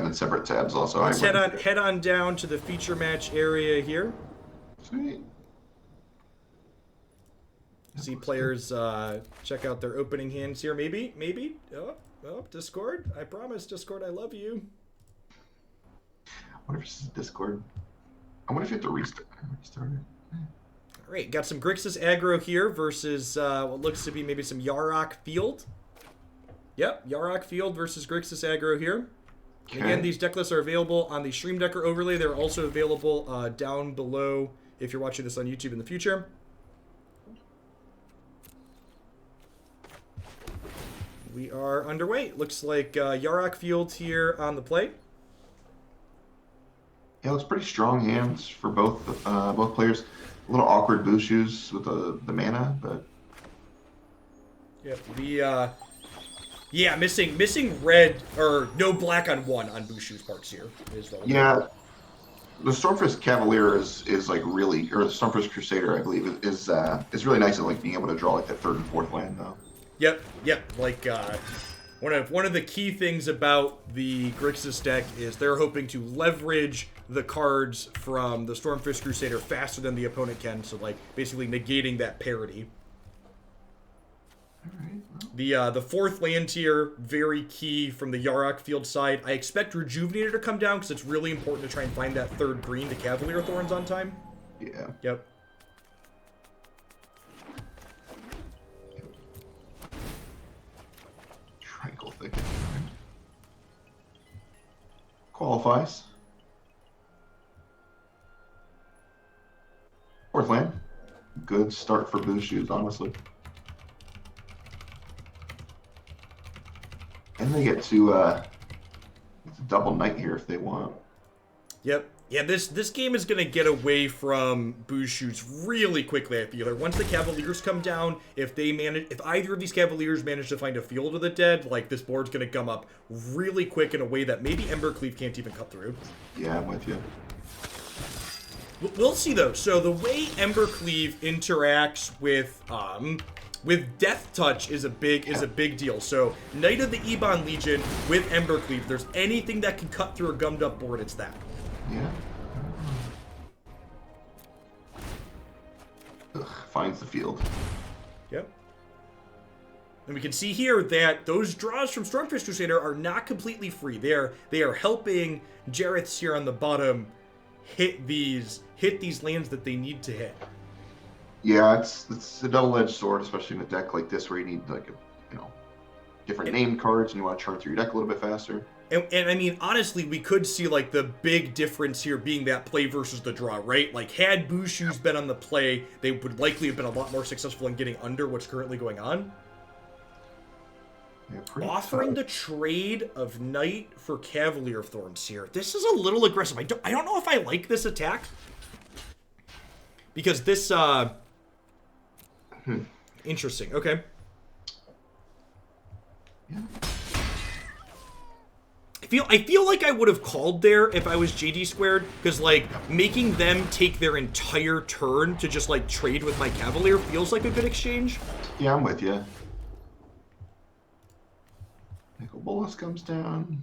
in separate tabs also. Let's head on down to the feature match area here. Sweet. See players check out their opening hands here. Maybe. Oh, Discord. I promise, Discord, I love you. I wonder if this is Discord. I wonder if you have to restart it. All right, got some Grixis aggro here versus what looks to be maybe some Yarok field. Yep, Yarok field versus Grixis aggro here. Okay. Again, these deck lists are available on the Stream Decker overlay. They're also available down below if you're watching this on YouTube in the future. We are underway. Looks like Yarok field here on the play. Yeah, it looks pretty strong hands for both players. A little awkward Bushu's with the mana, but yeah, missing red or no black on one on Bushu's parts here is the the Stormfist Cavalier is like really, or the Stormfist Crusader, I believe, is really nice at like being able to draw like that third and fourth land though. Yep. Like one of the key things about the Grixis deck is they're hoping to leverage the cards from the Stormfist Crusader faster than the opponent can, so like basically negating that parity. The fourth land tier, very key from the Yarok field side. I expect Rejuvenator to come down because it's really important to try and find that third green to Cavalier of Thorns on time. Yeah. Yep. Tranquil Thicket. Qualifies. Fourth land. Good start for Bushu's, honestly. And they get to double knight here if they want. Yep. Yeah, this game is going to get away from Bushu's really quickly, I feel. Like once the Cavaliers come down, if either of these Cavaliers manage to find a Field of the Dead, like this board's going to come up really quick in a way that maybe Embercleave can't even cut through. Yeah, I'm with you. We'll see though. So the way Embercleave interacts with Death Touch is a big deal. So Knight of the Ebon Legion with Embercleave, if there's anything that can cut through a gummed up board, it's that. Yeah. Finds the field. Yep. And we can see here that those draws from Stormfist Crusader are not completely free. They are helping Jareth's here on the bottom hit these lands that they need to hit. Yeah, it's a double-edged sword, especially in a deck like this where you need like different named cards and you want to chart through your deck a little bit faster. And I mean, honestly, we could see like the big difference here being that play versus the draw, right? Like had Bushu's been on the play, they would likely have been a lot more successful in getting under what's currently going on. Yeah, offering the trade of Knight for Cavalier of Thorns here. This is a little aggressive. I don't know if I like this attack. Because this interesting. Okay. Yeah. I feel like I would have called there if I was JD squared, because like making them take their entire turn to just like trade with my Cavalier feels like a good exchange. Yeah, I'm with you. Nicol Bolas comes down.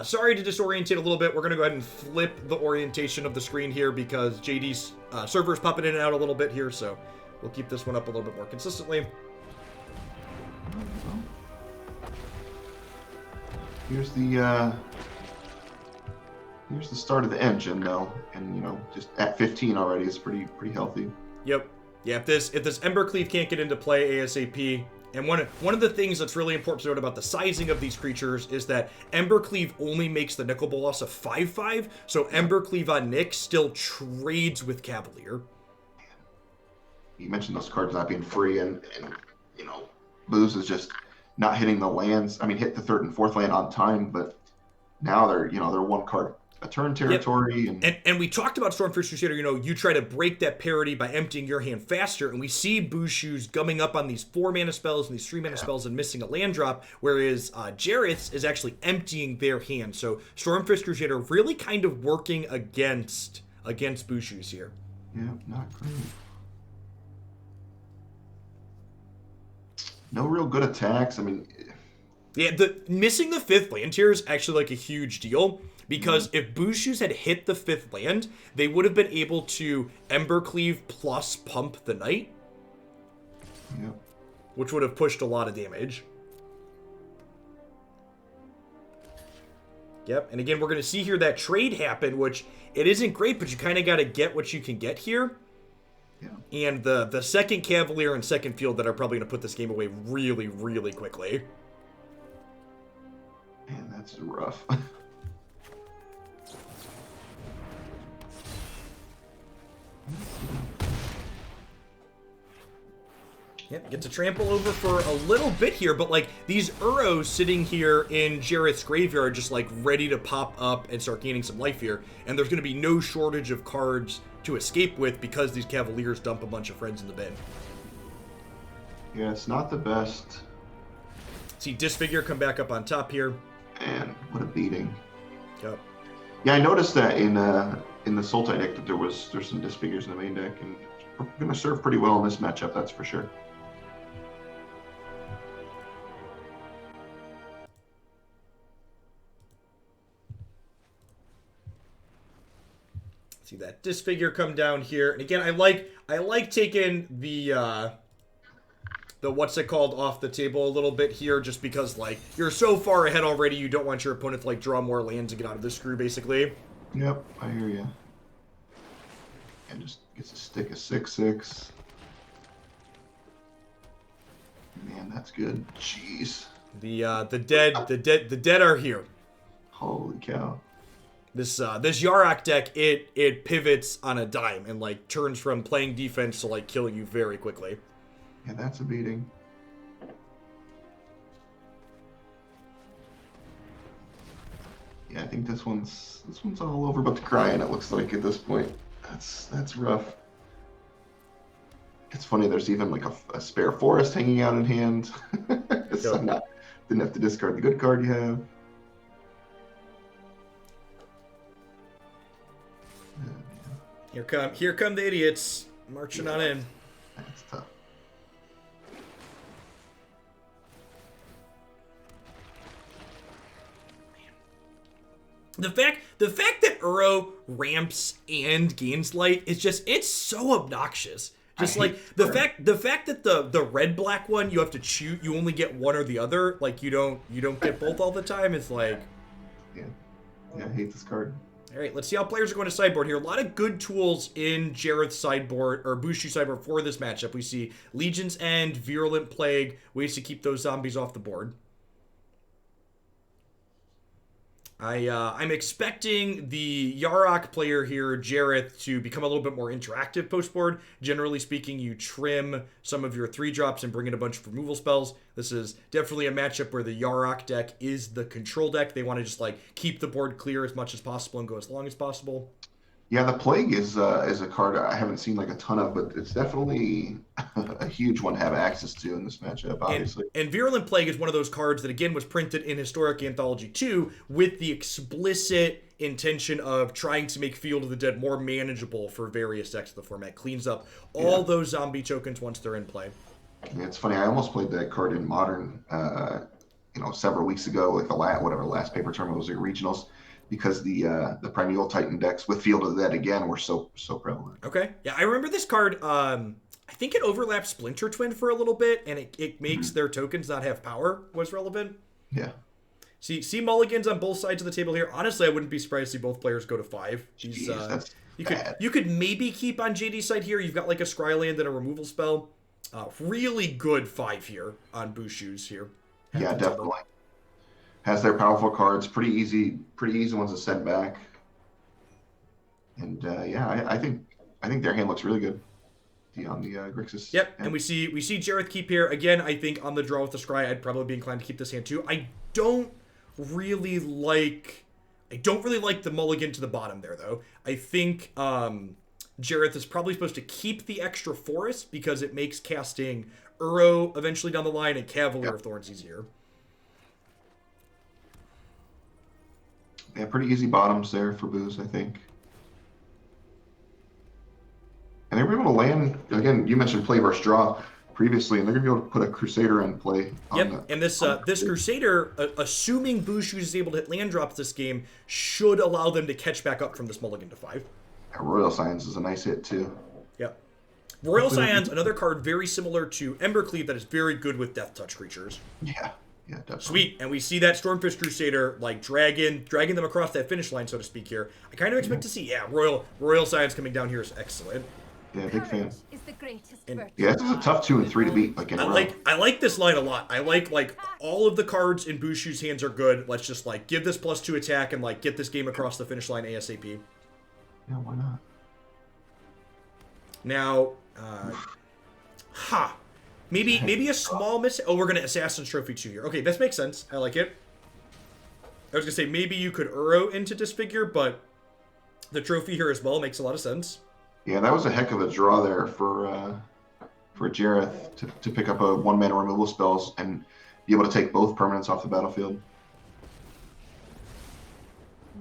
Sorry to disorientate a little bit. We're going to go ahead and flip the orientation of the screen here because JD's server's popping in and out a little bit here, so we'll keep this one up a little bit more consistently. Here's the start of the engine though, and just at 15 already is pretty healthy. Yep. Yeah, if this Embercleave can't get into play ASAP, and one of the things that's really important to note about the sizing of these creatures is that Embercleave only makes the Nicol Bolas a 5/5, so Embercleave on Nick still trades with Cavalier. You mentioned those cards not being free, and Booze is just not hitting the lands. I mean, hit the third and fourth land on time, but now they're one card a turn territory. Yep. And we talked about Stormfist Crusader, you try to break that parity by emptying your hand faster, and we see Bushu's gumming up on these 4-mana spells and these 3-mana spells and missing a land drop, whereas Jareth's is actually emptying their hand. So Stormfist Crusader really kind of working against Bushu's here. Yeah, not great. no real good attacks. I mean, Yeah, the missing the 5th land here is actually like a huge deal. Because if Bushu's had hit the 5th land, they would have been able to Embercleave plus pump the Knight. Yep. Which would have pushed a lot of damage. Yep, and again, we're going to see here that trade happen, which it isn't great, but you kind of got to get what you can get here. Yeah. And the second Cavalier and second field that are probably going to put this game away really, really quickly. Man, that's rough. Yep, get to trample over for a little bit here, but like these Uros sitting here in Jareth's graveyard just like ready to pop up and start gaining some life here, and there's going to be no shortage of cards to escape with because these Cavaliers dump a bunch of friends in the bin. Yeah, it's not the best. See Disfigure come back up on top here. Man, what a beating. Yep. Yeah, I noticed that in the Sultai deck that there's some Disfigures in the main deck, and we're going to serve pretty well in this matchup, that's for sure. See that Disfigure come down here, and again, I like taking the what's it called off the table a little bit here, just because like you're so far ahead already, you don't want your opponent to like draw more lands and get out of this screw, basically. Yep, I hear you. And just gets a stick of 6/6. Man, that's good. Jeez. The dead are here. Holy cow. This Yarok deck, it pivots on a dime and like turns from playing defense to like killing you very quickly. Yeah, that's a beating. Yeah, I think this one's all over but the crying, it looks like at this point. That's rough. It's funny, there's even like a spare forest hanging out in hand. So didn't have to discard the good card you have. Here come the idiots marching on in. That's tough. The fact that Uro ramps and gains light is just, it's so obnoxious. Just like the fact that the red black one you have to choose, you only get one or the other. Like you don't get both all the time. It's like, yeah, I hate this card. All right, let's see how players are going to sideboard here. A lot of good tools in Jareth's sideboard, or Bushu sideboard for this matchup. We see Legion's End, Virulent Plague, ways to keep those zombies off the board. I'm expecting the Yarok player here, Jareth, to become a little bit more interactive post-board. Generally speaking, you trim some of your 3-drops and bring in a bunch of removal spells. This is definitely a matchup where the Yarok deck is the control deck. They want to just like keep the board clear as much as possible and go as long as possible. Yeah, the Plague is a card I haven't seen like a ton of, but it's definitely a huge one to have access to in this matchup, obviously. And Virulent Plague is one of those cards that, again, was printed in Historic Anthology 2 with the explicit intention of trying to make Field of the Dead more manageable for various decks of the format. Cleans up all those zombie tokens once they're in play. Yeah, it's funny. I almost played that card in Modern, several weeks ago, like the last paper tournament was, like regionals. Because the Primeval Titan decks with Field of the Dead again were so prevalent. Okay, yeah, I remember this card. I think it overlapped Splinter Twin for a little bit, and it makes their tokens not have power was relevant. Yeah. See mulligans on both sides of the table here. Honestly, I wouldn't be surprised to see both players go to 5. That's you could maybe keep on JD's side here. You've got like a Scryland and a removal spell. Really good 5 here on Bushu's here. Yeah, definitely. Has their powerful cards, pretty easy ones to send back. And I think their hand looks really good. On the Grixis. Yep, and we see Jareth keep here again. I think on the draw with the Scry, I'd probably be inclined to keep this hand too. I don't really like the mulligan to the bottom there though. I think Jareth is probably supposed to keep the extra forest because it makes casting Uro eventually down the line and Cavalier of Thorns easier. Yeah, pretty easy bottoms there for Booze, I think. And they were able to land, again, you mentioned play versus draw. previously, and they're going to be able to put a Crusader in play. Yep, and this Crusader, assuming Bushu is able to hit land drops this game, should allow them to catch back up from this mulligan to 5. Yeah, Royal Scions is a nice hit, too. Yep. Royal Scions, another card very similar to Embercleave that is very good with Death Touch creatures. Yeah, definitely. Sweet, and we see that Stormfist Crusader, like, dragging them across that finish line, so to speak, here. I kind of expect to see, Royal Scions coming down here is excellent. Yeah, big fan. Is the greatest Yeah, this is a tough 2 and 3 to beat. Like in a row. I like this line a lot. I like all of the cards in Bushu's hands are good. Let's just like give this +2 attack and like get this game across the finish line ASAP. Yeah, why not? Now, maybe a small miss. Oh, we're gonna Assassin's Trophy 2 here. Okay, this makes sense. I like it. I was gonna say maybe you could Uro into Disfigure, but the trophy here as well makes a lot of sense. Yeah, that was a heck of a draw there for Jareth to pick up a 1-mana removal spells and be able to take both permanents off the battlefield.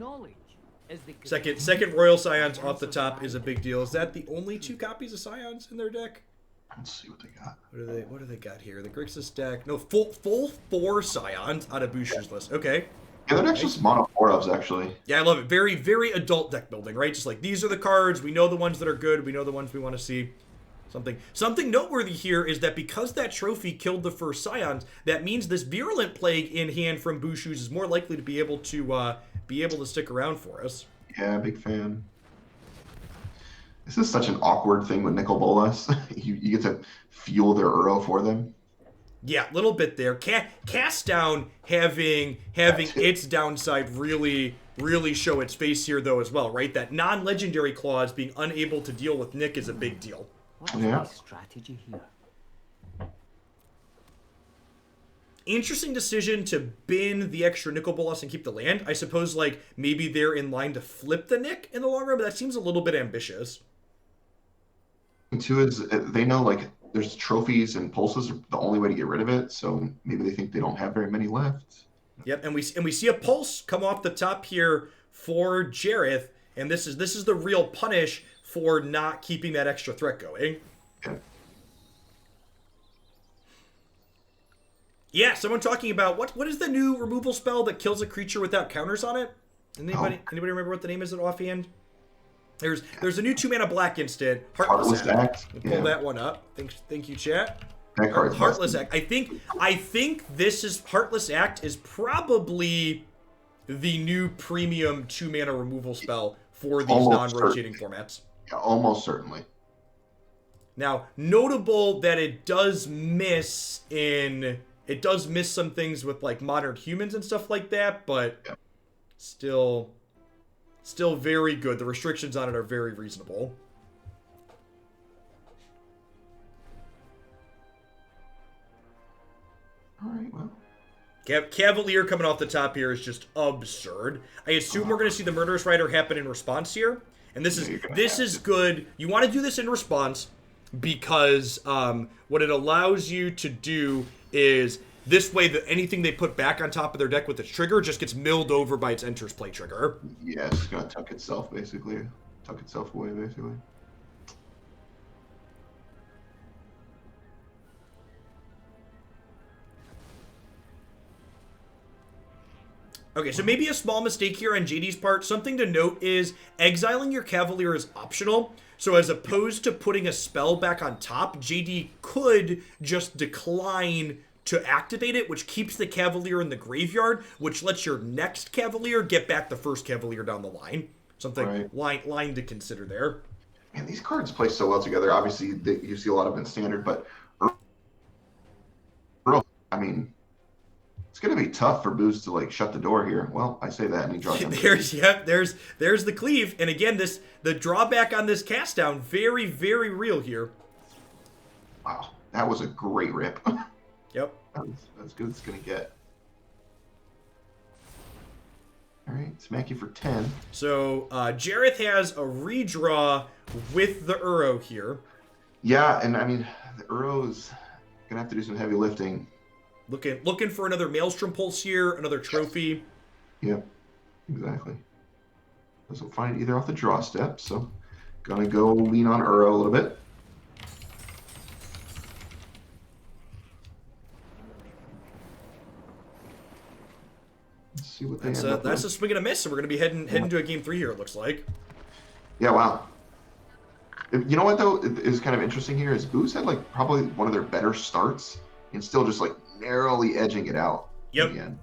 knowledge is the Second Royal Scions off the top is a big deal. Is that the only 2 copies of Scions in their deck? Let's see what they got. What do they got here? The Grixis deck. No, full 4 Scions out of Bushu's list. Okay. Yeah, they're actually mono 4-ofs, actually. Yeah, I love it. Very, very adult deck building, right? Just like, these are the cards. We know the ones that are good. We know the ones we want to see. Something noteworthy here is that because that trophy killed the first Scions, that means this Virulent Plague in hand from Bushu's is more likely to be able to stick around for us. Yeah, big fan. This is such an awkward thing with Nicol Bolas. you get to fuel their Uro for them. Yeah, a little bit there. Cast Down having its downside really show its face here, though, as well, right? That non-legendary clause being unable to deal with Nick is a big deal. What's my strategy here? Interesting decision to bin the extra Nicol Bolas and keep the land. I suppose, like, maybe they're in line to flip the Nick in the long run, but that seems a little bit ambitious. And 2 is they know, like, there's trophies and pulses are the only way to get rid of it, so maybe they think they don't have very many left. Yep, and we see a pulse come off the top here for Jareth, and this is the real punish for not keeping that extra threat going. Yeah. Yeah, someone talking about what is the new removal spell that kills a creature without counters on it? Anybody remember what the name is offhand? There's a new 2-mana black instant, Heartless Act. We'll pull that one up. Thank you, chat. Heartless Act. I think this is Heartless Act is probably the new premium 2-mana removal spell for these non-rotating formats. Yeah, almost certainly. Now, notable that it does miss some things with like modern humans and stuff like that, but still very good. The restrictions on it are very reasonable. All right, well. Cavalier coming off the top here is just absurd. I assume we're going to see the Murderous Rider happen in response here. And this is good. You want to do this in response because what it allows you to do is this way that anything they put back on top of their deck with its trigger just gets milled over by its Enters Play trigger. Yeah, it's going to tuck itself away, basically. Okay, so maybe a small mistake here on JD's part. Something to note is exiling your Cavalier is optional. So as opposed to putting a spell back on top, JD could just decline to activate it, which keeps the Cavalier in the graveyard, which lets your next Cavalier get back the first Cavalier down the line. Something line to consider there. Man, these cards play so well together. Obviously, you see a lot of them in Standard, but I mean, it's going to be tough for Boost to like shut the door here. Well, I say that and he draws. There's the cleave, and again, the drawback on this cast down very, very real here. Wow, that was a great rip. Yep. That's good as it's going to get. All right, smack you for 10. So Jareth has a redraw with the Uro here. Yeah, and I mean, the Uro's going to have to do some heavy lifting. Looking for another Maelstrom Pulse here, another trophy. Yep, exactly. Doesn't find it either off the draw step, so gonna go lean on Uro a little bit. Let's see what they That's end up that's with. a swing and a miss, and we're gonna be heading to a game 3 here. It looks like. Yeah, wow. You know what though is kind of interesting here is Booze had like probably one of their better starts and still just like narrowly edging it out in the end.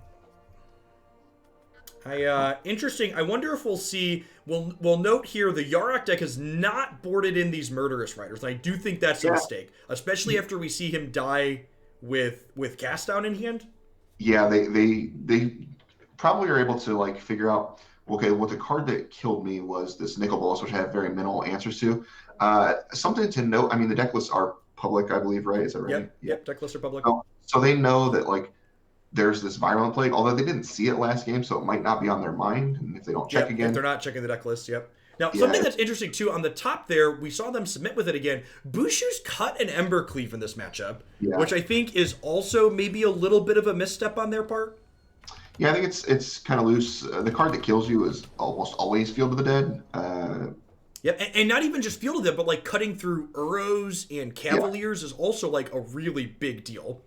Interesting. I wonder if we'll see. We'll note here the Yarok deck has not boarded in these Murderous Riders. And I do think that's a mistake, especially after we see him die with Cast Down in hand. Yeah, they probably are able to like figure out. Okay, what the card that killed me was this Nicol Bolas, which I have very minimal answers to. Something to note. I mean, the deck lists are public, I believe, right? Is that right? Yep. Deck lists are public. So they know that like. There's this Virulent Plague, although they didn't see it last game, so it might not be on their mind. And if they don't check again. If they're not checking the deck list, Now, something that's interesting, too, on the top there, we saw them submit with it again. Bushu's cut an Ember Cleave in this matchup, which I think is also maybe a little bit of a misstep on their part. Yeah, I think it's kind of loose. The card that kills you is almost always Field of the Dead. And not even just Field of the Dead, but like cutting through Uros and Cavaliers is also like a really big deal.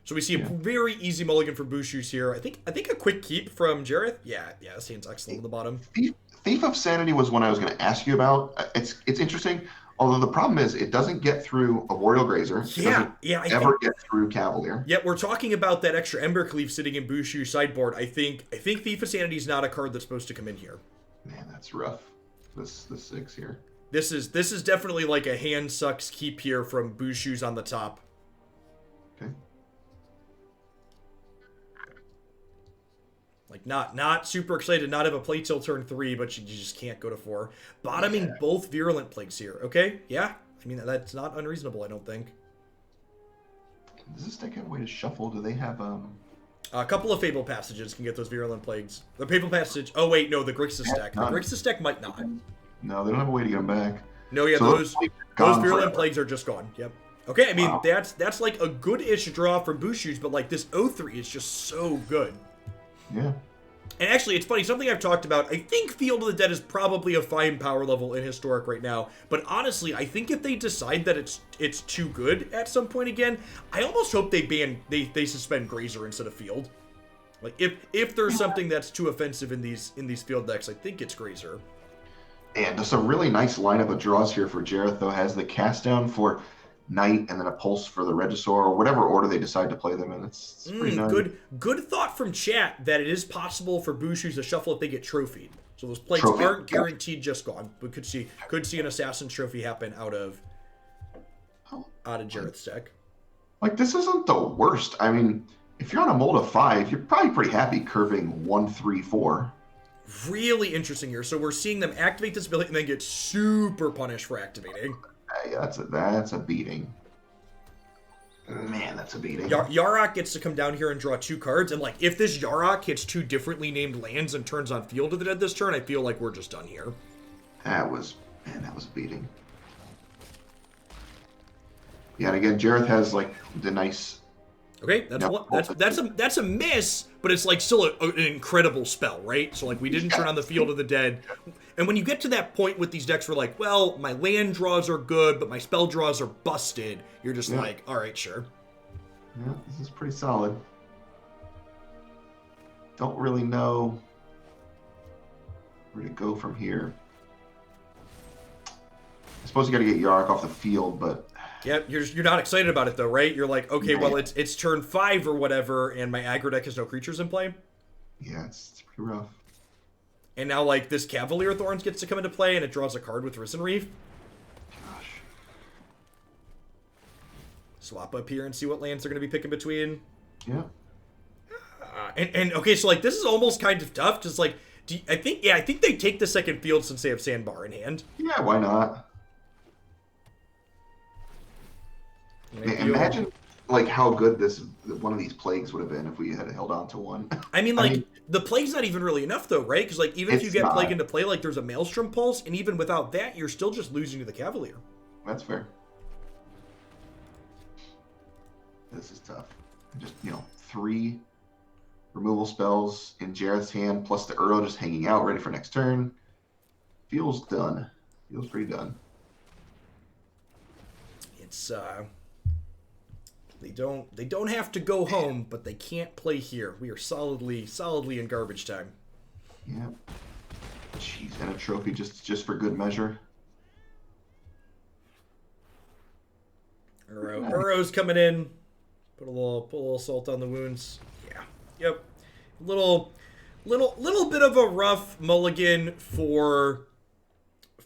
So we see a very easy mulligan for Bushu's here. I think a quick keep from Jareth. Yeah, this hand's excellent at the bottom. Thief of Sanity was one I was going to ask you about. It's interesting, although the problem is it doesn't get through Arboreal Grazer. It doesn't ever get through Cavalier. Yeah, we're talking about that extra Ember Cleave sitting in Bushu's sideboard. I think Thief of Sanity is not a card that's supposed to come in here. Man, that's rough. This 6 here. This is definitely like a hand sucks keep here from Bushu's on the top. Okay. Like, not super excited, not have a play till turn 3, but you just can't go to 4. Bottoming both Virulent Plagues here, okay? Yeah, I mean, that's not unreasonable, I don't think. Does this deck have a way to shuffle? Do they have, A couple of Fabled Passages can get those Virulent Plagues. The Fabled Passage, oh wait, no, the Grixis deck. The Grixis deck might not. No, they don't have a way to get them back. No, yeah, so those Virulent Plagues are just gone, yep. Okay, I mean, that's like a good-ish draw from Bushu's, but like this 0-3 is just so good. Yeah. And actually, it's funny, something I've talked about, I think Field of the Dead is probably a fine power level in Historic right now, but honestly, I think if they decide that it's too good at some point again, I almost hope they suspend Grazer instead of Field. Like, if there's something that's too offensive in these Field decks, I think it's Grazer. And just a really nice lineup of draws here for Jareth, though, has the Cast Down for Knight and then a Pulse for the Regisaur, or whatever order they decide to play them in. It's pretty nice. Good thought from chat that it is possible for Bushu's to shuffle if they get trophied. So those plagues aren't guaranteed just gone. We could see an Assassin's Trophy happen out of Jareth's deck. Like, this isn't the worst. I mean, if you're on a mold of 5, you're probably pretty happy curving 1, 3, 4. Really interesting here. So we're seeing them activate this ability and then get super punished for activating. Hey, that's a beating. Man, that's a beating. Yarok gets to come down here and draw 2 cards, and like if this Yarok hits 2 differently named lands and turns on Field of the Dead this turn, I feel like we're just done here. That was a beating. Yeah, and again, Jareth has like the nice. Okay, that's a miss, but it's like still an incredible spell, right? So like we didn't turn on the Field of the Dead. And when you get to that point with these decks where like, well, my land draws are good, but my spell draws are busted, you're just like, all right, sure. Yeah, this is pretty solid. Don't really know where to go from here. I suppose you got to get Yarok off the field, but... Yeah, you're not excited about it though, right? You're like, okay, well, it's turn 5 or whatever, and my aggro deck has no creatures in play. Yeah, it's pretty rough. And now, like, this Cavalier of Thorns gets to come into play, and it draws a card with Risen Reef. Gosh. Swap up here and see what lands they're going to be picking between. Yeah. And okay, so, like, this is almost kind of tough, just, like, I think they take the second field since they have Sandbar in hand. Yeah, why not? Imagine, like, how good one of these plagues would have been if we had held on to one. I mean, the plague's not even really enough, though, right? Because, like, even if you get plague into play, like, there's a Maelstrom Pulse, and even without that, you're still just losing to the Cavalier. That's fair. This is tough. Just, 3 removal spells in Jareth's hand, plus the Uro just hanging out, ready for next turn. Feels done. Feels pretty done. It's, They don't have to go home, but they can't play here. We are solidly in garbage time. Yeah. Jeez, and a trophy just for good measure. Burrow's coming in. Put a little salt on the wounds. Yeah. Yep. Little bit of a rough mulligan for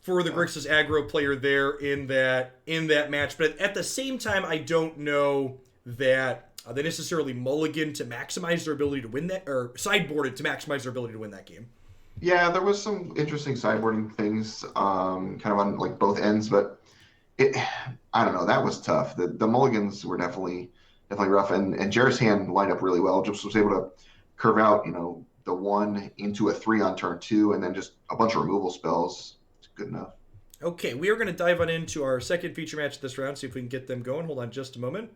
the Grixis aggro player there in that match, but at the same time, I don't know that they necessarily mulligan to maximize their ability to win that, or sideboarded to maximize their ability to win that game. Yeah, there was some interesting sideboarding things, kind of on like both ends, but I don't know, that was tough. The mulligans were definitely rough, and Jarrett's hand lined up really well. Just was able to curve out, the 1 into a 3 on turn 2, and then just a bunch of removal spells. It's good enough. Okay, we are going to dive on into our second feature match this round, see if we can get them going. Hold on just a moment.